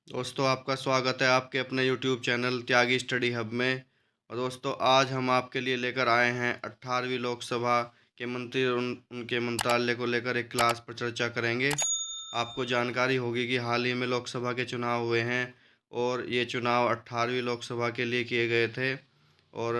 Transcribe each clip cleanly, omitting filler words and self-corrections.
दोस्तों, आपका स्वागत है आपके अपने यूट्यूब चैनल त्यागी स्टडी हब में। और दोस्तों, आज हम आपके लिए लेकर आए हैं 18वीं लोकसभा के मंत्री और उनके मंत्रालय को लेकर एक क्लास पर चर्चा करेंगे। आपको जानकारी होगी कि हाल ही में लोकसभा के चुनाव हुए हैं और ये चुनाव 18वीं लोकसभा के लिए किए गए थे। और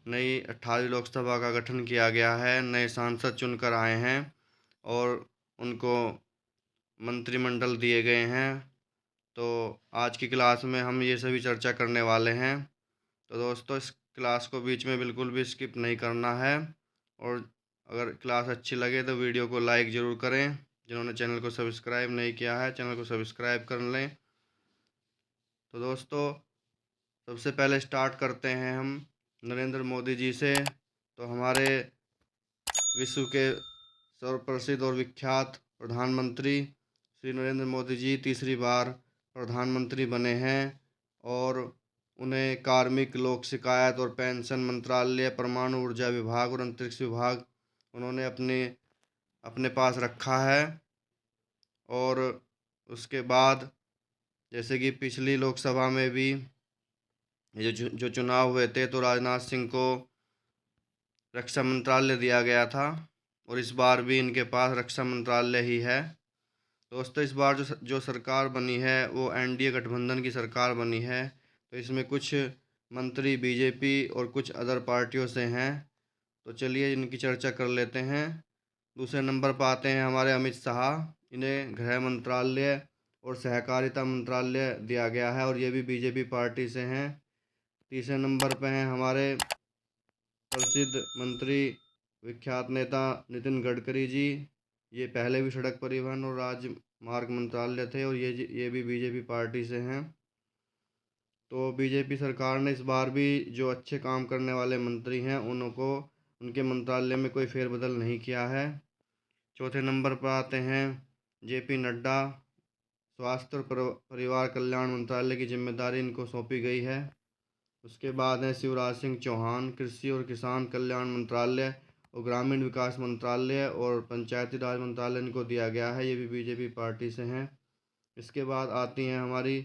नई 18वीं लोकसभा का गठन किया गया है, नए सांसद चुनकर आए हैं और उनको मंत्रिमंडल दिए गए हैं। तो आज की क्लास में हम ये सभी चर्चा करने वाले हैं। तो दोस्तों, इस क्लास को बीच में बिल्कुल भी स्किप नहीं करना है। और अगर क्लास अच्छी लगे तो वीडियो को लाइक ज़रूर करें। जिन्होंने चैनल को सब्सक्राइब नहीं किया है, चैनल को सब्सक्राइब कर लें। तो दोस्तों, सबसे पहले स्टार्ट करते हैं हम नरेंद्र मोदी जी से। तो हमारे विश्व के सर्वप्रसिद्ध और विख्यात प्रधानमंत्री श्री नरेंद्र मोदी जी तीसरी बार प्रधानमंत्री बने हैं। और उन्हें कार्मिक, लोक शिकायत और पेंशन मंत्रालय, परमाणु ऊर्जा विभाग और अंतरिक्ष विभाग उन्होंने अपने अपने पास रखा है। और उसके बाद जैसे कि पिछली लोकसभा में भी ये जो चुनाव हुए थे, तो राजनाथ सिंह को रक्षा मंत्रालय दिया गया था और इस बार भी इनके पास रक्षा मंत्रालय ही है। दोस्तों, इस बार जो सरकार बनी है वो एनडीए गठबंधन की सरकार बनी है। तो इसमें कुछ मंत्री बीजेपी और कुछ अदर पार्टियों से हैं। तो चलिए इनकी चर्चा कर लेते हैं। दूसरे नंबर पर आते हैं हमारे अमित शाह। इन्हें गृह मंत्रालय और सहकारिता मंत्रालय दिया गया है और ये भी बीजेपी पार्टी से हैं। तीसरे नंबर पर हैं हमारे प्रसिद्ध मंत्री, विख्यात नेता नितिन गडकरी जी। ये पहले भी सड़क परिवहन और राजमार्ग मंत्रालय थे और ये भी बीजेपी पार्टी से हैं। तो बीजेपी सरकार ने इस बार भी जो अच्छे काम करने वाले मंत्री हैं उनको उनके मंत्रालय में कोई फेरबदल नहीं किया है। चौथे नंबर पर आते हैं जेपी नड्डा। स्वास्थ्य और परिवार कल्याण मंत्रालय की जिम्मेदारी इनको सौंपी गई है। उसके बाद है शिवराज सिंह चौहान। कृषि और किसान कल्याण मंत्रालय और ग्रामीण विकास मंत्रालय और पंचायती राज मंत्रालय इनको दिया गया है। ये भी बीजेपी पार्टी से हैं। इसके बाद आती हैं हमारी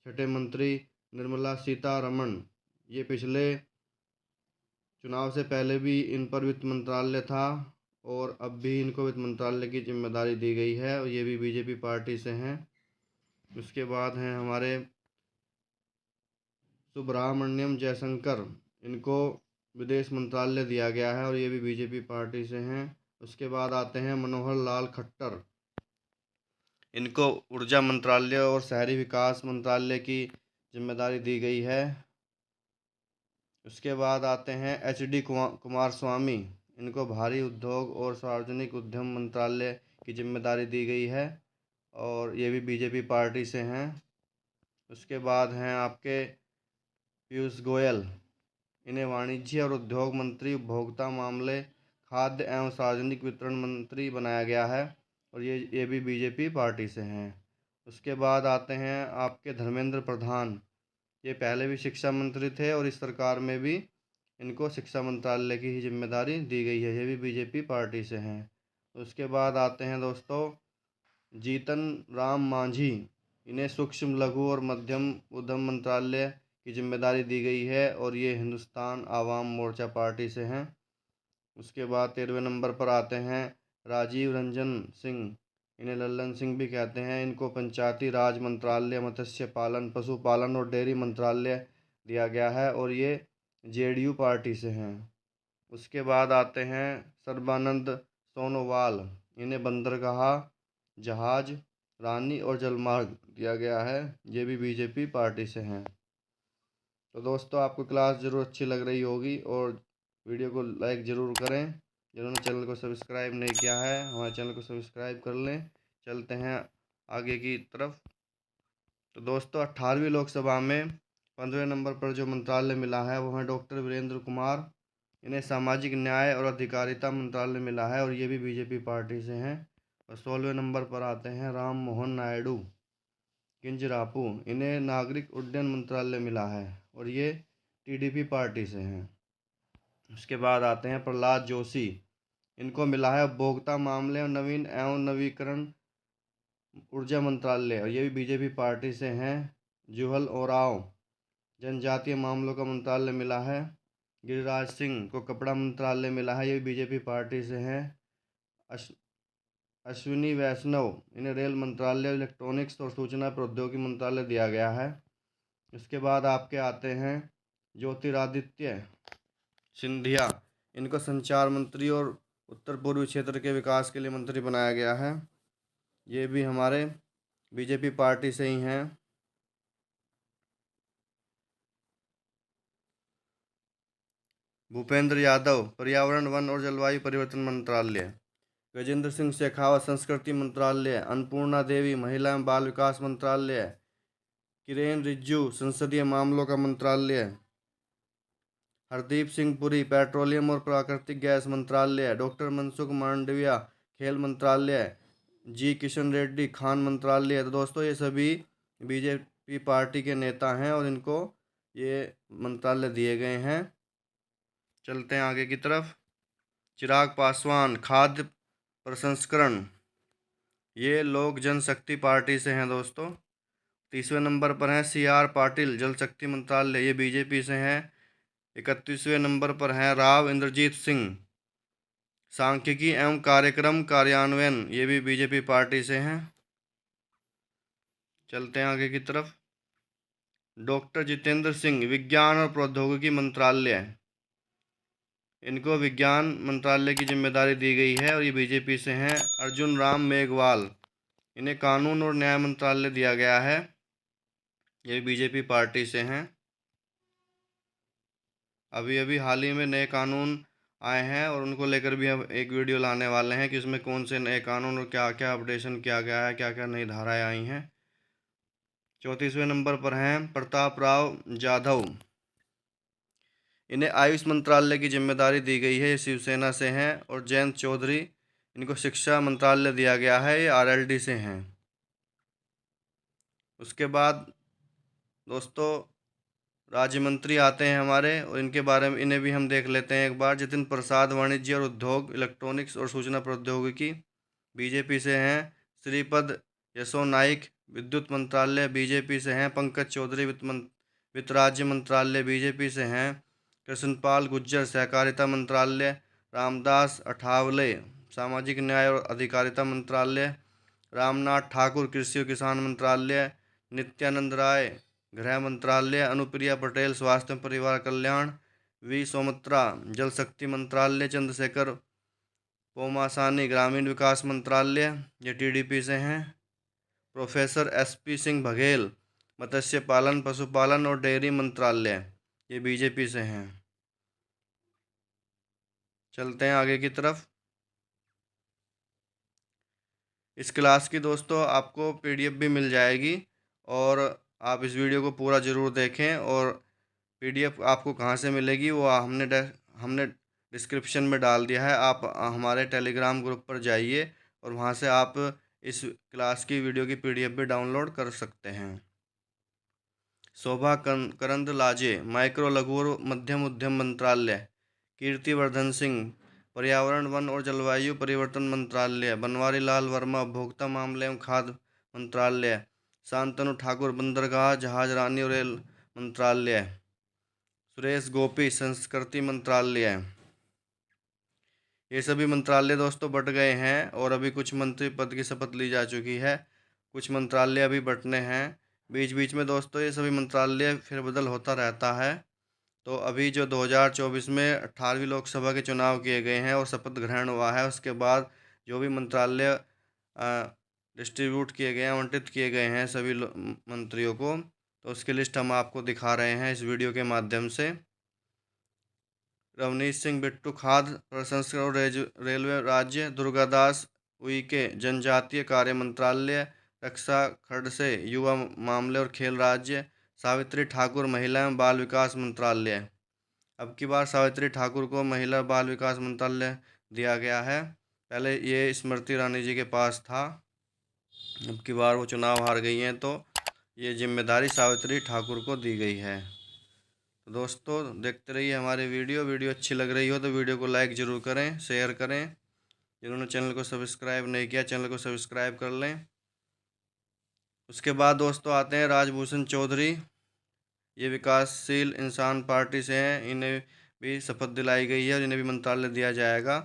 छठे मंत्री निर्मला सीतारमण। ये पिछले चुनाव से पहले भी इन पर वित्त मंत्रालय था और अब भी इनको वित्त मंत्रालय की जिम्मेदारी दी गई है और ये भी बीजेपी पार्टी से हैं। उसके बाद हैं हमारे सुब्रमण्यम जयशंकर। इनको विदेश मंत्रालय दिया गया है और ये भी बीजेपी पार्टी से हैं। उसके बाद आते हैं मनोहर लाल खट्टर। इनको ऊर्जा मंत्रालय और शहरी विकास मंत्रालय की जिम्मेदारी दी गई है। उसके बाद आते हैं एच डी कुमार स्वामी। इनको भारी उद्योग और सार्वजनिक उद्यम मंत्रालय की जिम्मेदारी दी गई है और ये भी बीजेपी पार्टी से हैं। उसके बाद हैं आपके पीयूष गोयल। इन्हें वाणिज्य और उद्योग मंत्री, उपभोक्ता मामले, खाद्य एवं सार्वजनिक वितरण मंत्री बनाया गया है और ये भी बीजेपी पार्टी से हैं। उसके बाद आते हैं आपके धर्मेंद्र प्रधान। ये पहले भी शिक्षा मंत्री थे और इस सरकार में भी इनको शिक्षा मंत्रालय की ही जिम्मेदारी दी गई है। ये भी बीजेपी पार्टी से हैं। उसके बाद आते हैं दोस्तों जीतन राम मांझी। इन्हें सूक्ष्म, लघु और मध्यम उद्यम मंत्रालय की जिम्मेदारी दी गई है और ये हिंदुस्तान आवाम मोर्चा पार्टी से हैं। उसके बाद 13वें नंबर पर आते हैं राजीव रंजन सिंह। इन्हें लल्लन सिंह भी कहते हैं। इनको पंचायती राज मंत्रालय, मत्स्य पालन, पशुपालन और डेयरी मंत्रालय दिया गया है और ये जेडीयू पार्टी से हैं। उसके बाद आते हैं सर्बानंद सोनोवाल। इन्हें बंदरगाह, जहाज रानी और जलमार्ग दिया गया है। ये भी बीजेपी पार्टी से हैं। तो दोस्तों, आपको क्लास ज़रूर अच्छी लग रही होगी और वीडियो को लाइक ज़रूर करें। जिन्होंने चैनल को सब्सक्राइब नहीं किया है, हमारे चैनल को सब्सक्राइब कर लें। चलते हैं आगे की तरफ। तो दोस्तों, 18वीं लोकसभा में 15वें नंबर पर जो मंत्रालय मिला है वो है डॉक्टर वीरेंद्र कुमार। इन्हें सामाजिक न्याय और अधिकारिता मंत्रालय मिला है और ये भी बीजेपी पार्टी से हैं। और 16वें नंबर पर आते हैं राम मोहन नायडू किंजरापू। इन्हें नागरिक उड्डयन मंत्रालय मिला है और ये टीडीपी पार्टी से हैं। उसके बाद आते हैं प्रहलाद जोशी। इनको मिला है उपभोक्ता मामले और नवीन एवं नवीकरण ऊर्जा मंत्रालय, और ये भी बीजेपी पार्टी से हैं। जुहल ओरांव, जनजातीय मामलों का मंत्रालय मिला है। गिरिराज सिंह को कपड़ा मंत्रालय मिला है, ये भी बीजेपी पार्टी से हैं। अश्विनी वैष्णव, इन्हें रेल मंत्रालय, इलेक्ट्रॉनिक्स और सूचना प्रौद्योगिकी मंत्रालय दिया गया है। इसके बाद आपके आते हैं ज्योतिरादित्य सिंधिया, इनको संचार मंत्री और उत्तर पूर्वी क्षेत्र के विकास के लिए मंत्री बनाया गया है। ये भी हमारे बीजेपी पार्टी से ही हैं। भूपेंद्र यादव, पर्यावरण वन और जलवायु परिवर्तन मंत्रालय। गजेंद्र सिंह शेखावत, संस्कृति मंत्रालय। अन्नपूर्णा देवी, महिला एवं बाल विकास मंत्रालय। किरेन रिजिजू, संसदीय मामलों का मंत्रालय। हरदीप सिंह पुरी, पेट्रोलियम और प्राकृतिक गैस मंत्रालय। डॉक्टर मनसुख मांडविया, खेल मंत्रालय। जी किशन रेड्डी, खान मंत्रालय। तो दोस्तों ये सभी बीजेपी पार्टी के नेता हैं और इनको ये मंत्रालय दिए गए हैं। चलते हैं आगे की तरफ। चिराग पासवान, खाद्य प्रसंस्करण, ये लोक जनशक्ति पार्टी से हैं दोस्तों। तीसवें नंबर पर हैं सी आर पाटिल, जल शक्ति मंत्रालय, ये बीजेपी से हैं। 31वें नंबर पर हैं राव इंद्रजीत सिंह, सांख्यिकी एवं कार्यक्रम कार्यान्वयन, ये भी बीजेपी पार्टी से हैं। चलते हैं आगे की तरफ। डॉक्टर जितेंद्र सिंह, विज्ञान और प्रौद्योगिकी मंत्रालय, इनको विज्ञान मंत्रालय की जिम्मेदारी दी गई है और ये बीजेपी से हैं। अर्जुन राम मेघवाल, इन्हें कानून और न्याय मंत्रालय दिया गया है, ये बीजेपी पार्टी से हैं। अभी अभी हाल ही में नए कानून आए हैं और उनको लेकर भी हम एक वीडियो लाने वाले हैं कि उसमें कौन से नए कानून और क्या क्या अपडेशन किया गया है, क्या क्या नई धाराएं आई हैं। 34वें नंबर पर हैं प्रताप राव जाधव, इन्हें आयुष मंत्रालय की जिम्मेदारी दी गई है, ये शिवसेना से हैं। और जयंत चौधरी, इनको शिक्षा मंत्रालय दिया गया है, ये आरएलडी से हैं। उसके बाद दोस्तों राज्य मंत्री आते हैं हमारे और इनके बारे में इन्हें भी हम देख लेते हैं एक बार। जितिन प्रसाद, वाणिज्य और उद्योग, इलेक्ट्रॉनिक्स और सूचना प्रौद्योगिकी, बीजेपी से हैं। श्रीपद यसो नाइक, विद्युत मंत्रालय, बीजेपी से हैं। पंकज चौधरी, वित्त राज्य मंत्रालय, बीजेपी से हैं। कृष्णपाल गुज्जर, सहकारिता मंत्रालय। रामदास अठावले, सामाजिक न्याय और अधिकारिता मंत्रालय। रामनाथ ठाकुर, कृषि और किसान मंत्रालय। नित्यानंद राय, गृह मंत्रालय। अनुप्रिया पटेल, स्वास्थ्य एवं परिवार कल्याण। वी सौमित्रा, जल शक्ति मंत्रालय। चंद्रशेखर पोमासानी, ग्रामीण विकास मंत्रालय, ये टीडीपी से हैं। प्रोफेसर एसपी सिंह बघेल, मत्स्य पालन, पशुपालन और डेयरी मंत्रालय, ये बीजेपी से हैं। चलते हैं आगे की तरफ। इस क्लास की दोस्तों आपको पीडीएफ भी मिल जाएगी और आप इस वीडियो को पूरा ज़रूर देखें। और पीडीएफ आपको कहाँ से मिलेगी वो हमने डिस्क्रिप्शन में डाल दिया है। आप हमारे टेलीग्राम ग्रुप पर जाइए और वहाँ से आप इस क्लास की वीडियो की पीडीएफ भी डाउनलोड कर सकते हैं। शोभा करंदलाजे, माइक्रो लघु और मध्यम उद्यम मंत्रालय। कीर्तिवर्धन सिंह, पर्यावरण वन और जलवायु परिवर्तन मंत्रालय। बनवारी लाल वर्मा, उपभोक्ता मामले एवं खाद्य मंत्रालय। शांतनु ठाकुर, बंदरगाह, जहाजरानी और रेल मंत्रालय। सुरेश गोपी, संस्कृति मंत्रालय। ये सभी मंत्रालय दोस्तों बट गए हैं और अभी कुछ मंत्री पद की शपथ ली जा चुकी है, कुछ मंत्रालय अभी बटने हैं। बीच बीच में दोस्तों ये सभी मंत्रालय फेरबदल होता रहता है। तो अभी जो 2024 में 18वीं लोकसभा के चुनाव किए गए हैं और शपथ ग्रहण हुआ है, उसके बाद जो भी मंत्रालय डिस्ट्रीब्यूट किए गए हैं, आवंटित किए गए हैं सभी मंत्रियों को, तो उसकी लिस्ट हम आपको दिखा रहे हैं इस वीडियो के माध्यम से। रवनीश सिंह बिट्टू, खाद्य प्रसंस्करण और रेलवे राज्य। दुर्गादास उइके, जनजातीय कार्य मंत्रालय। रक्षा खड़से, युवा मामले और खेल राज्य। सावित्री ठाकुर, महिला एवं बाल विकास मंत्रालय। अब की बार सावित्री ठाकुर को महिला बाल विकास मंत्रालय दिया गया है, पहले ये स्मृति ईरानी जी के पास था। अब की बार वो चुनाव हार गई हैं तो ये जिम्मेदारी सावित्री ठाकुर को दी गई है। तो दोस्तों देखते रहिए हमारे वीडियो अच्छी लग रही हो तो वीडियो को लाइक ज़रूर करें, शेयर करें। जिन्होंने चैनल को सब्सक्राइब नहीं किया चैनल को सब्सक्राइब कर लें। उसके बाद दोस्तों आते हैं राजभूषण चौधरी। ये विकासशील इंसान पार्टी से हैं, इन्हें भी शपथ दिलाई गई है और इन्हें भी मंत्रालय दिया जाएगा।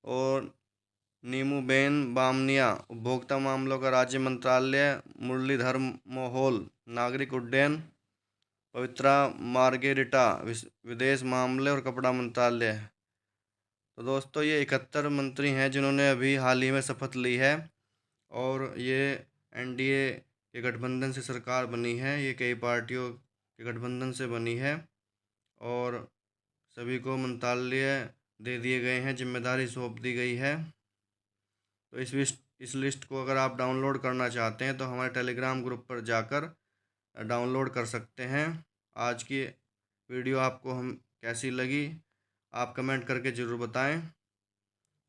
और नीमूबेन बामनिया उपभोक्ता मामलों का राज्य मंत्रालय, मुरलीधर मोहोल नागरिक उड्डयन, पवित्रा मार्गेरिटा विदेश मामले और कपड़ा मंत्रालय। तो दोस्तों ये 71 मंत्री हैं जिन्होंने अभी हाल ही में शपथ ली है और ये एनडीए के गठबंधन से सरकार बनी है। ये कई पार्टियों के गठबंधन से बनी है और सभी को मंत्रालय दे दिए गए हैं, जिम्मेदारी सौंप दी गई है। तो इस लिस्ट को अगर आप डाउनलोड करना चाहते हैं तो हमारे टेलीग्राम ग्रुप पर जाकर डाउनलोड कर सकते हैं। आज की वीडियो आपको हम कैसी लगी आप कमेंट करके ज़रूर बताएं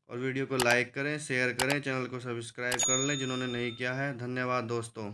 और वीडियो को लाइक करें, शेयर करें, चैनल को सब्सक्राइब कर लें जिन्होंने नहीं किया है। धन्यवाद दोस्तों।